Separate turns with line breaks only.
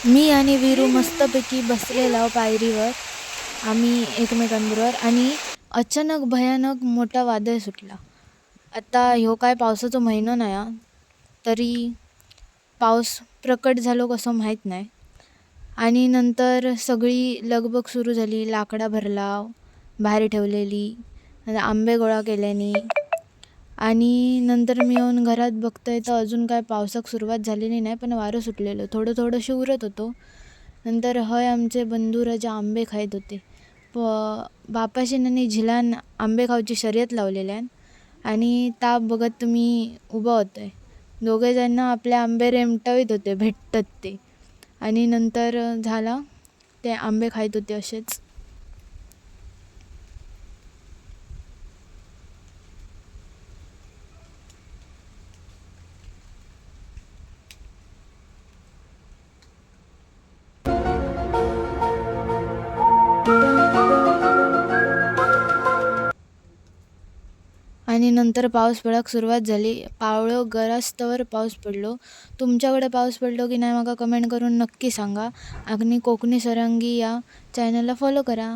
मी आणि वीरू मस्तपैकी बसलेलो पायरीवर आम्ही एकमेकांबरोबर आणि अचानक भयानक मोठा वादळ सुटला. आता ह्यो काय पावसाचो महिनो नाही हा. तरी पाऊस प्रकट झालो कसं माहीत नाही. आणि नंतर सगळी लगबग सुरू झाली. लाकडा भरला बाहेर ठेवलेली, नंतर आंबे गोळा केल्यानी आणि नंतर मी येऊन घरात बघतोय तर अजून काय पावसाक सुरुवात झालेली नाही, पण वारं सुटलेलं थोडं थोडं शिवरत होतो. नंतर हय आमचे बंधू राजा आंबे खायत होते. प बापाशी आणि झिलान आंबे खाऊची शर्यत लावलेल्यान आणि ताप बघत तुम्ही उभा होतोय. दोघेजण आपले आंबे रेमटवीत होते भेटतात ते. आणि नंतर झाला ते आंबे खायत होते असेच. आणि नंतर पाऊस पडाक सुरुवात झाली. पावळो गरजतवर पाऊस पडलो. तुमच्याकडे पाऊस पडलो की नाही माका कमेंट करून नक्की सांगा. आणि कोकणी सरंगी या चॅनलला फॉलो करा.